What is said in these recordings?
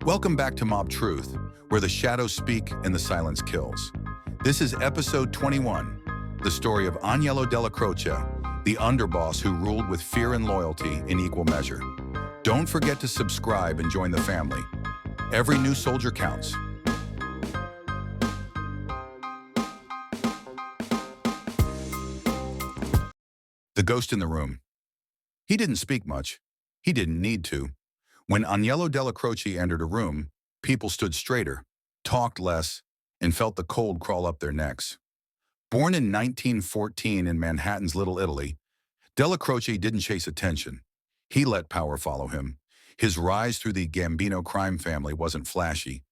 Welcome back to Mob Truth, where the shadows speak and the silence kills. This is episode 21, the story of Aniello Dellacroce, the underboss who ruled with fear and loyalty in equal measure. Don't forget to subscribe and join the family. Every new soldier counts. The ghost in the room. He didn't speak much. He didn't need to. When Aniello Dellacroce entered a room, people stood straighter, talked less, and felt the cold crawl up their necks. Born in 1914 in Manhattan's Little Italy, Dellacroce didn't chase attention. He let power follow him. His rise through the Gambino crime family wasn't flashy.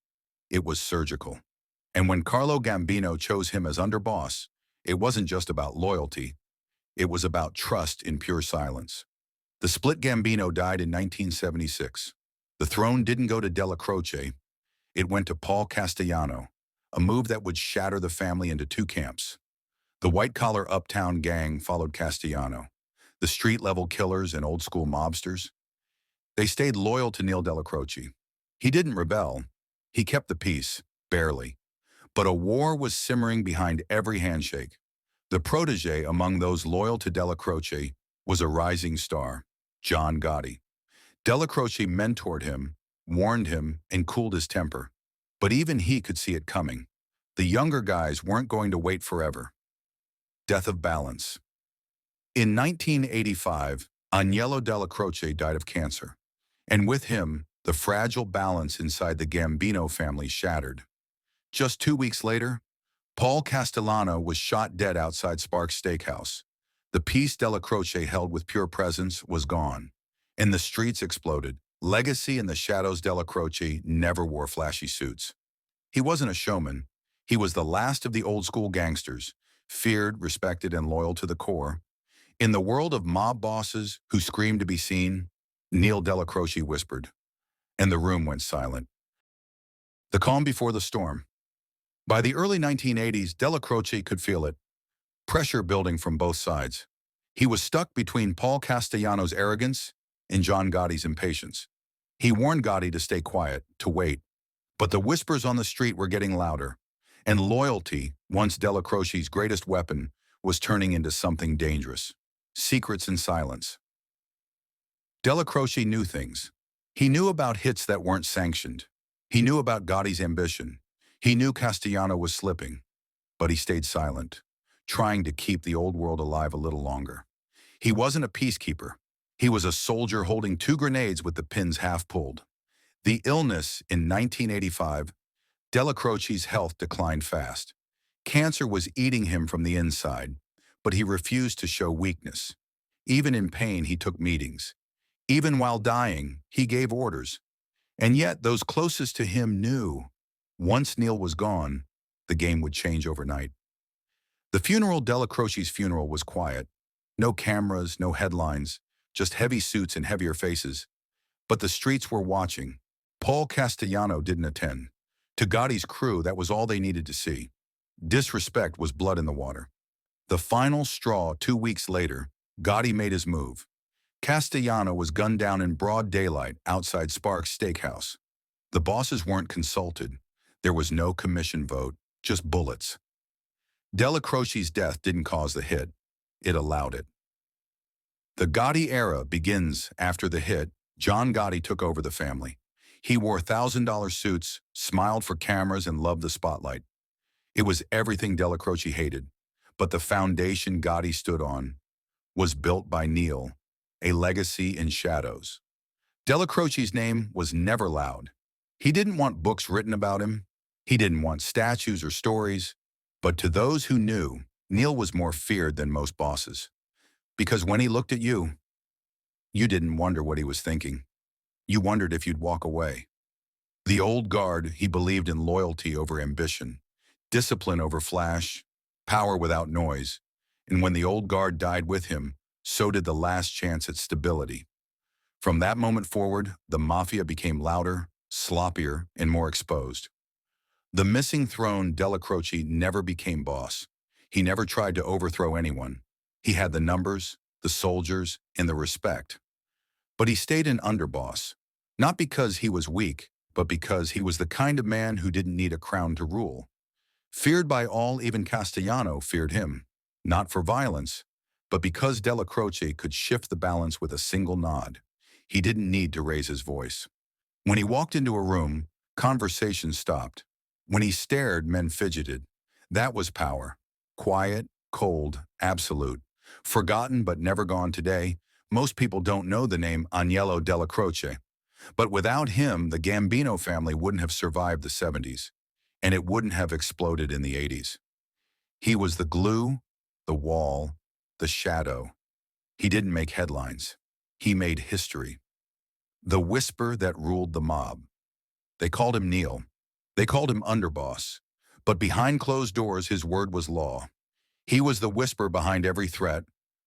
It was surgical. And when Carlo Gambino chose him as underboss, it wasn't just about loyalty. It was about trust in pure silence. The split Gambino died in 1976. The throne didn't go to Dellacroce. It went to Paul Castellano, a move that would shatter the family into two camps. The white-collar uptown gang followed Castellano, the street-level killers and old-school mobsters. They stayed loyal to Neil Dellacroce. He didn't rebel. He kept the peace, barely. But a war was simmering behind every handshake. The protege among those loyal to Dellacroce was a rising star, John Gotti. Dellacroce mentored him, warned him, and cooled his temper. But even he could see it coming. The younger guys weren't going to wait forever. Death of balance. In 1985, Aniello Dellacroce died of cancer. And with him, the fragile balance inside the Gambino family shattered. Just 2 weeks later, Paul Castellano was shot dead outside Sparks Steakhouse. The peace Dellacroce held with pure presence was gone, and the streets exploded. Legacy in the shadows. Dellacroce never wore flashy suits. He wasn't a showman. He was the last of the old-school gangsters, feared, respected, and loyal to the core. In the world of mob bosses who screamed to be seen, Neil Dellacroce whispered, and the room went silent. The calm before the storm. By the early 1980s, Dellacroce could feel it. Pressure building from both sides. He was stuck between Paul Castellano's arrogance and John Gotti's impatience. He warned Gotti to stay quiet, to wait. But the whispers on the street were getting louder, and loyalty, once Dellacroce's greatest weapon, was turning into something dangerous. Secrets and silence. Dellacroce knew things. He knew about hits that weren't sanctioned. He knew about Gotti's ambition. He knew Castellano was slipping, but he stayed silent, trying to keep the old world alive a little longer. He wasn't a peacekeeper. He was a soldier holding 2 grenades with the pins half pulled. The illness in 1985, Dellacroce's health declined fast. Cancer was eating him from the inside, but he refused to show weakness. Even in pain, he took meetings. Even while dying, he gave orders. And yet, those closest to him knew, once Neil was gone, the game would change overnight. The funeral. Dellacroce's funeral was quiet. No cameras, no headlines, just heavy suits and heavier faces. But the streets were watching. Paul Castellano didn't attend. To Gotti's crew, that was all they needed to see. Disrespect was blood in the water. The final straw. 2 weeks later, Gotti made his move. Castellano was gunned down in broad daylight outside Sparks Steakhouse. The bosses weren't consulted. There was no commission vote, just bullets. Dellacroce's death didn't cause the hit. It allowed it. The Gotti era begins after the hit. John Gotti took over the family. He wore $1,000 suits, smiled for cameras, and loved the spotlight. It was everything Dellacroce hated, but the foundation Gotti stood on was built by Neil, a legacy in shadows. Dellacroce's name was never loud. He didn't want books written about him. He didn't want statues or stories. But to those who knew, Neil was more feared than most bosses. Because when he looked at you didn't wonder what he was thinking. You wondered if you'd walk away. The old guard, he believed in loyalty over ambition, discipline over flash, power without noise. And when the old guard died with him, so did the last chance at stability. From that moment forward, the Mafia became louder, sloppier, and more exposed. The missing throne. Dellacroce never became boss. He never tried to overthrow anyone. He had the numbers, the soldiers, and the respect. But he stayed an underboss, not because he was weak, but because he was the kind of man who didn't need a crown to rule. Feared by all, even Castellano feared him, not for violence, but because Dellacroce could shift the balance with a single nod. He didn't need to raise his voice. When he walked into a room, conversation stopped. When he stared, men fidgeted. That was power. Quiet, cold, absolute. Forgotten but never gone today, most people don't know the name Aniello Dellacroce. But without him, the Gambino family wouldn't have survived the 70s, and it wouldn't have exploded in the 80s. He was the glue, the wall, the shadow. He didn't make headlines. He made history. The whisper that ruled the mob. They called him Neil. They called him Underboss. But behind closed doors, his word was law. He was the whisper behind every threat,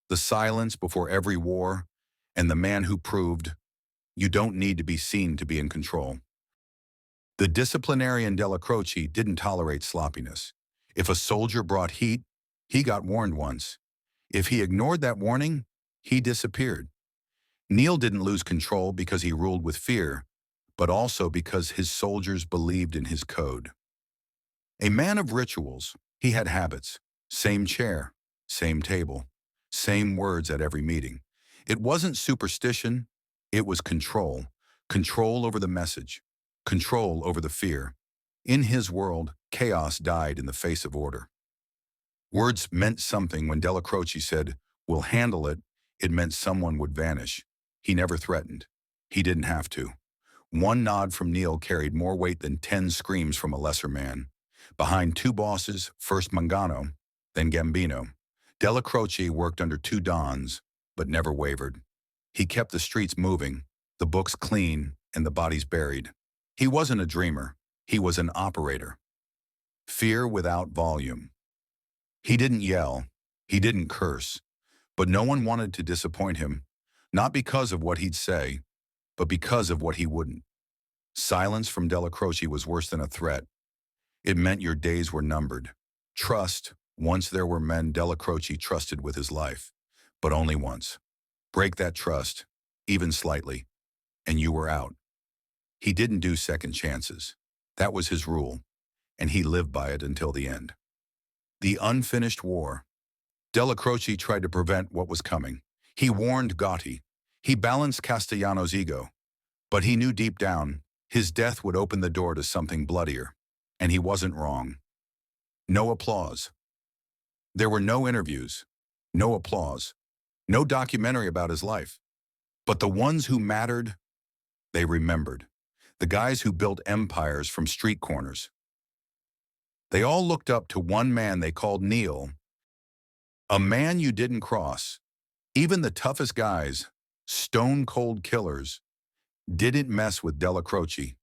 the silence before every war, and the man who proved you don't need to be seen to be in control. The disciplinarian Dellacroce didn't tolerate sloppiness. If a soldier brought heat, he got warned once. If he ignored that warning, he disappeared. Neil didn't lose control because he ruled with fear, but also because his soldiers believed in his code. A man of rituals, he had habits. Same chair, same table, same words at every meeting. It wasn't superstition, it was control. Control over the message, control over the fear. In his world, chaos died in the face of order. Words meant something. When Dellacroce said, "We'll handle it," it meant someone would vanish. He never threatened. He didn't have to. One nod from Neil carried more weight than 10 screams from a lesser man. Behind two bosses, first Mangano, then Gambino, Dellacroce worked under two dons, but never wavered. He kept the streets moving, the books clean, and the bodies buried. He wasn't a dreamer. He was an operator. Fear without volume. He didn't yell. He didn't curse. But no one wanted to disappoint him, not because of what he'd say, but because of what he wouldn't. Silence from Dellacroce was worse than a threat. It meant your days were numbered. Trust, once there were men Dellacroce trusted with his life, but only once. Break that trust, even slightly, and you were out. He didn't do second chances. That was his rule, and he lived by it until the end. The unfinished war. Dellacroce tried to prevent what was coming. He warned Gotti. He balanced Castellano's ego. But he knew deep down, his death would open the door to something bloodier. And he wasn't wrong. No applause. There were no interviews, no applause, no documentary about his life. But the ones who mattered, they remembered. The guys who built empires from street corners. They all looked up to one man they called Neil, a man you didn't cross. Even the toughest guys, stone-cold killers, didn't mess with Dellacroce.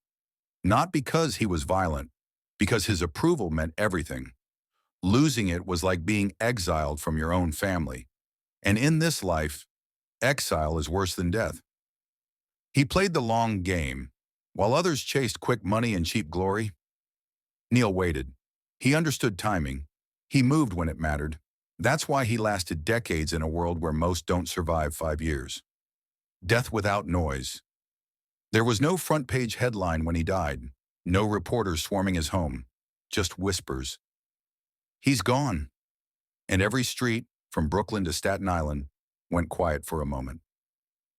Not because he was violent, because his approval meant everything. Losing it was like being exiled from your own family. And in this life, exile is worse than death. He played the long game. While others chased quick money and cheap glory, Neil waited. He understood timing. He moved when it mattered. That's why he lasted decades in a world where most don't survive 5 years. Death without noise. There was no front-page headline when he died. No reporters swarming his home. Just whispers. He's gone. And every street, from Brooklyn to Staten Island, went quiet for a moment.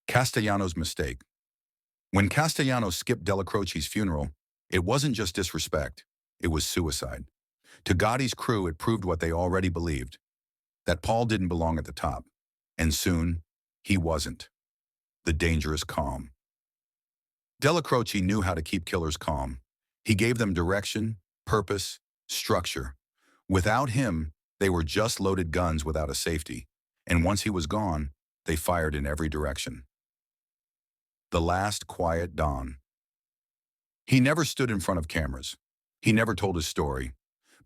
Castellano's mistake. When Castellano skipped Dellacroce's funeral, it wasn't just disrespect. It was suicide. To Gotti's crew, it proved what they already believed, that Paul didn't belong at the top. And soon, he wasn't. The dangerous calm. Dellacroce knew how to keep killers calm. He gave them direction, purpose, structure. Without him, they were just loaded guns without a safety. And once he was gone, they fired in every direction. The last quiet dawn. He never stood in front of cameras. He never told his story.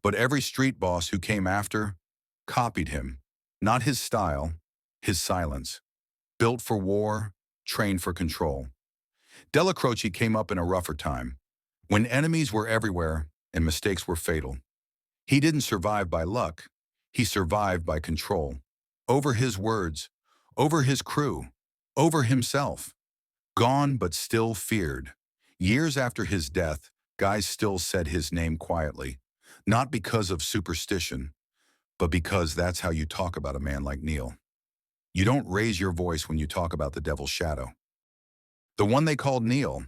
But every street boss who came after copied him. Not his style, his silence. Built for war, trained for control. Dellacroce came up in a rougher time, when enemies were everywhere and mistakes were fatal. He didn't survive by luck. He survived by control. Over his words, over his crew, over himself. Gone but still feared. Years after his death, guys still said his name quietly, not because of superstition, but because that's how you talk about a man like Neil. You don't raise your voice when you talk about the devil's shadow. The one they called Neil,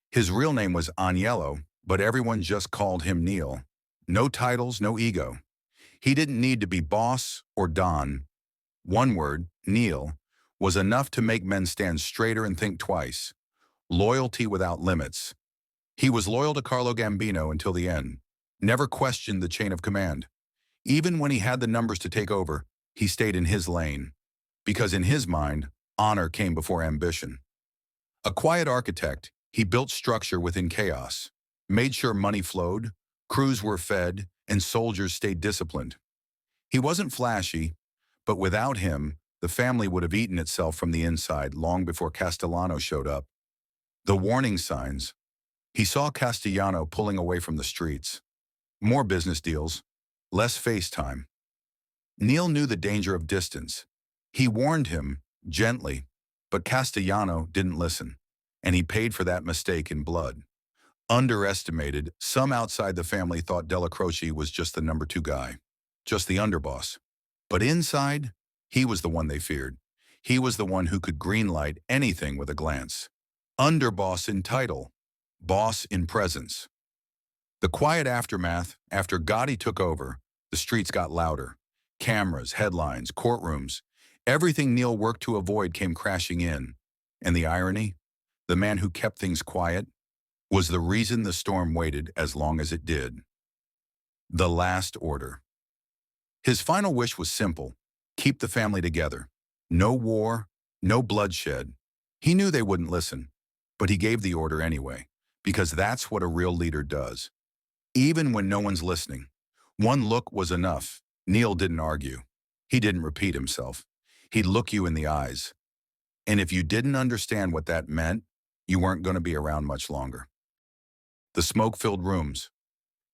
his real name was Aniello, but everyone just called him Neil. No titles, no ego. He didn't need to be boss or Don. One word, Neil, was enough to make men stand straighter and think twice. Loyalty without limits. He was loyal to Carlo Gambino until the end. Never questioned the chain of command. Even when he had the numbers to take over, he stayed in his lane. Because in his mind, honor came before ambition. A quiet architect, he built structure within chaos, made sure money flowed, crews were fed, and soldiers stayed disciplined. He wasn't flashy, but without him, the family would have eaten itself from the inside long before Castellano showed up. The warning signs. He saw Castellano pulling away from the streets. More business deals, less FaceTime. Neil knew the danger of distance. He warned him, gently, but Castellano didn't listen, and he paid for that mistake in blood. Underestimated, some outside the family thought Dellacroce was just the number 2 guy, just the underboss. But inside, he was the one they feared. He was the one who could greenlight anything with a glance. Underboss in title, boss in presence. The quiet aftermath, after Gotti took over, the streets got louder. Cameras, headlines, courtrooms. Everything Neil worked to avoid came crashing in. And the irony? The man who kept things quiet was the reason the storm waited as long as it did. The last order. His final wish was simple: keep the family together. No war, no bloodshed. He knew they wouldn't listen, but he gave the order anyway, because that's what a real leader does. Even when no one's listening. One look was enough. Neil didn't argue. He didn't repeat himself. He'd look you in the eyes. And if you didn't understand what that meant, you weren't going to be around much longer. The smoke-filled rooms.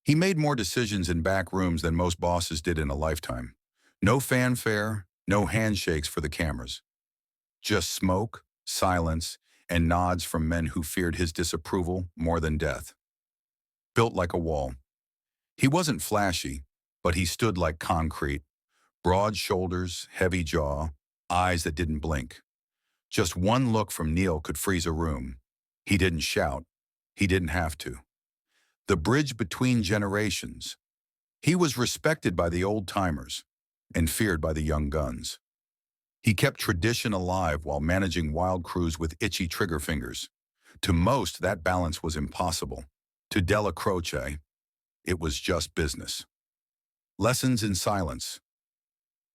He made more decisions in back rooms than most bosses did in a lifetime. No fanfare, no handshakes for the cameras. Just smoke, silence, and nods from men who feared his disapproval more than death. Built like a wall. He wasn't flashy, but he stood like concrete. Broad shoulders, heavy jaw, eyes that didn't blink. Just one look from Neil could freeze a room. He didn't shout. He didn't have to. The bridge between generations. He was respected by the old-timers and feared by the young guns. He kept tradition alive while managing wild crews with itchy trigger fingers. To most, that balance was impossible. To Dellacroce, it was just business. Lessons in silence.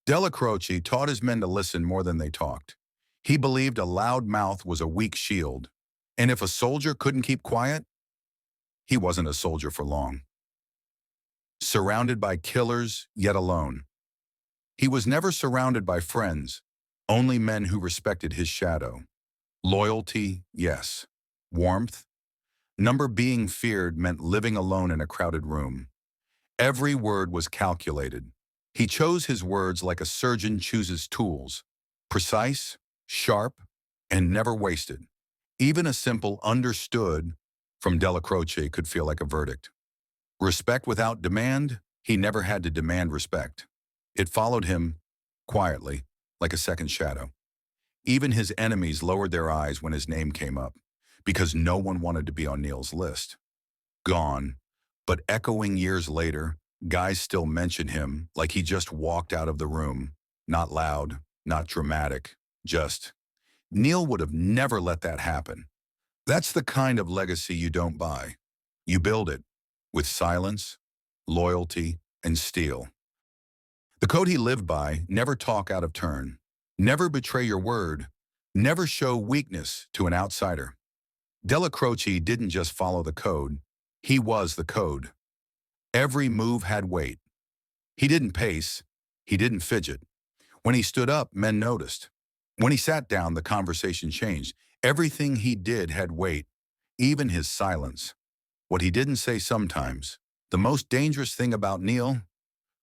Dellacroce taught his men to listen more than they talked. He believed a loud mouth was a weak shield, and if a soldier couldn't keep quiet, he wasn't a soldier for long. Surrounded by killers, yet alone. He was never surrounded by friends, only men who respected his shadow. Loyalty, yes. Warmth. Number being feared meant living alone in a crowded room. Every word was calculated. He chose his words like a surgeon chooses tools. Precise, sharp, and never wasted. Even a simple understood from Dellacroce could feel like a verdict. Respect without demand, he never had to demand respect. It followed him, quietly, like a second shadow. Even his enemies lowered their eyes when his name came up, because no one wanted to be on Neil's list. Gone, but echoing years later, guys still mention him like he just walked out of the room. Not loud, not dramatic, just. Neil would have never let that happen. That's the kind of legacy you don't buy. You build it, with silence, loyalty, and steel. The code he lived by: never talk out of turn, never betray your word, never show weakness to an outsider. Dellacroce didn't just follow the code, he was the code. Every move had weight. He didn't pace, he didn't fidget. When he stood up, men noticed. When he sat down, the conversation changed. Everything he did had weight, even his silence. What he didn't say sometimes. The most dangerous thing about Neil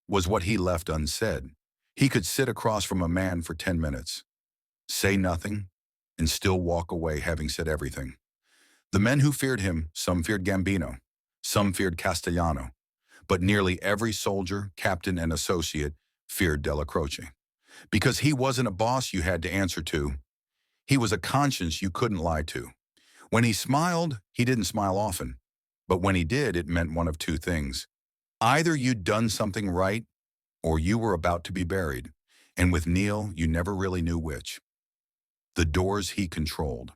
was what he left unsaid. He could sit across from a man for 10 minutes, say nothing, and still walk away having said everything. The men who feared him, some feared Gambino, some feared Castellano, but nearly every soldier, captain, and associate feared Dellacroce. Because he wasn't a boss you had to answer to. He was a conscience you couldn't lie to. When he smiled, he didn't smile often. But when he did, it meant one of two things. Either you'd done something right, or you were about to be buried. And with Neil, you never really knew which. The doors he controlled.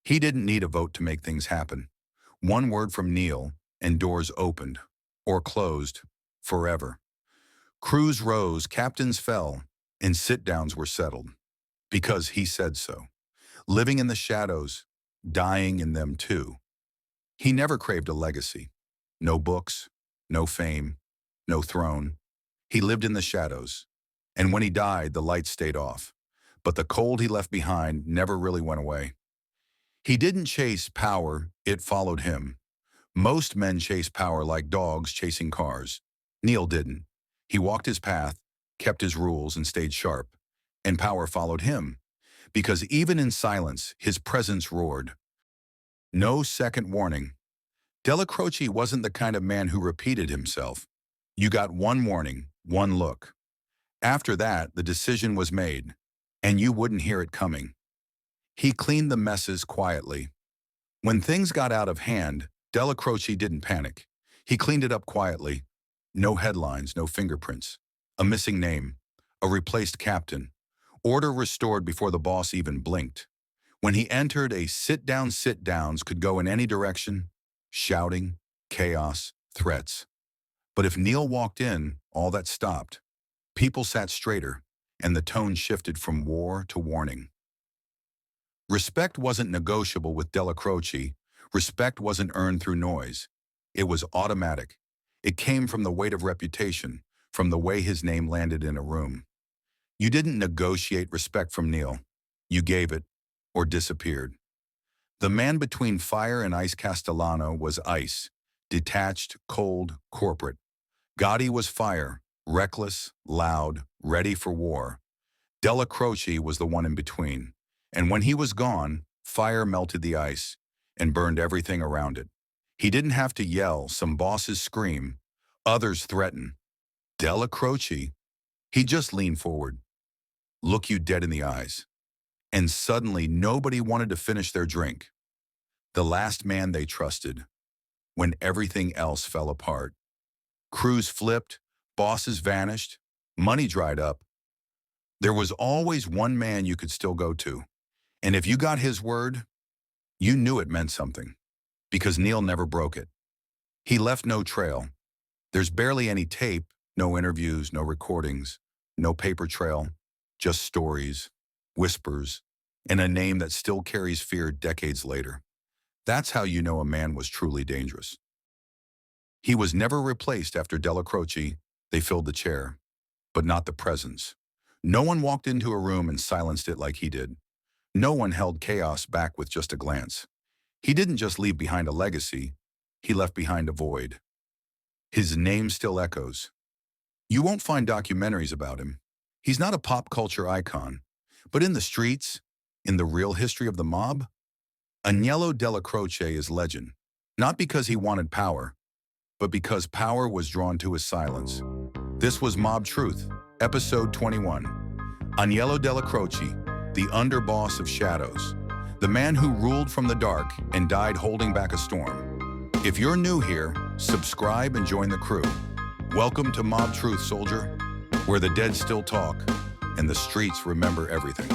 He didn't need a vote to make things happen. One word from Neil, and doors opened, or closed, forever. Crews rose, captains fell, and sit-downs were settled. Because he said so. Living in the shadows, dying in them too. He never craved a legacy. No books, no fame, no throne. He lived in the shadows. And when he died, the lights stayed off. But the cold he left behind never really went away. He didn't chase power, it followed him. Most men chase power like dogs chasing cars. Neil didn't. He walked his path, kept his rules, and stayed sharp. And power followed him. Because even in silence, his presence roared. No second warning. Dellacroce wasn't the kind of man who repeated himself. You got one warning, one look. After that, the decision was made, and you wouldn't hear it coming. He cleaned the messes quietly. When things got out of hand, Dellacroce didn't panic. He cleaned it up quietly. No headlines, no fingerprints. A missing name. A replaced captain. Order restored before the boss even blinked. When he entered, a sit-downs could go in any direction. Shouting, chaos, threats. But if Neil walked in, all that stopped. People sat straighter, and the tone shifted from war to warning. Respect wasn't negotiable with Dellacroce. Respect wasn't earned through noise. It was automatic. It came from the weight of reputation, from the way his name landed in a room. You didn't negotiate respect from Neil. You gave it, or disappeared. The man between fire and ice Castellano was ice, detached, cold, corporate. Gotti was fire, reckless, loud, ready for war. Dellacroce was the one in between. And when he was gone, fire melted the ice and burned everything around it. He didn't have to yell, some bosses scream, others threaten. Dellacroce, he just leaned forward, look you dead in the eyes. And suddenly nobody wanted to finish their drink. The last man they trusted, when everything else fell apart. Crews flipped, bosses vanished, money dried up. There was always one man you could still go to. And if you got his word, you knew it meant something. Because Neil never broke it. He left no trail. There's barely any tape, no interviews, no recordings, no paper trail, just stories, whispers, and a name that still carries fear decades later. That's how you know a man was truly dangerous. He was never replaced after Dellacroce. They filled the chair, but not the presence. No one walked into a room and silenced it like he did. No one held chaos back with just a glance. He didn't just leave behind a legacy, he left behind a void. His name still echoes. You won't find documentaries about him. He's not a pop culture icon. But in the streets, in the real history of the mob, Aniello Dellacroce is legend. Not because he wanted power, but because power was drawn to his silence. This was Mob Truth, episode 21. Aniello Dellacroce, the underboss of shadows. The man who ruled from the dark and died holding back a storm. If you're new here, subscribe and join the crew. Welcome to Mob Truth, soldier, where the dead still talk and the streets remember everything.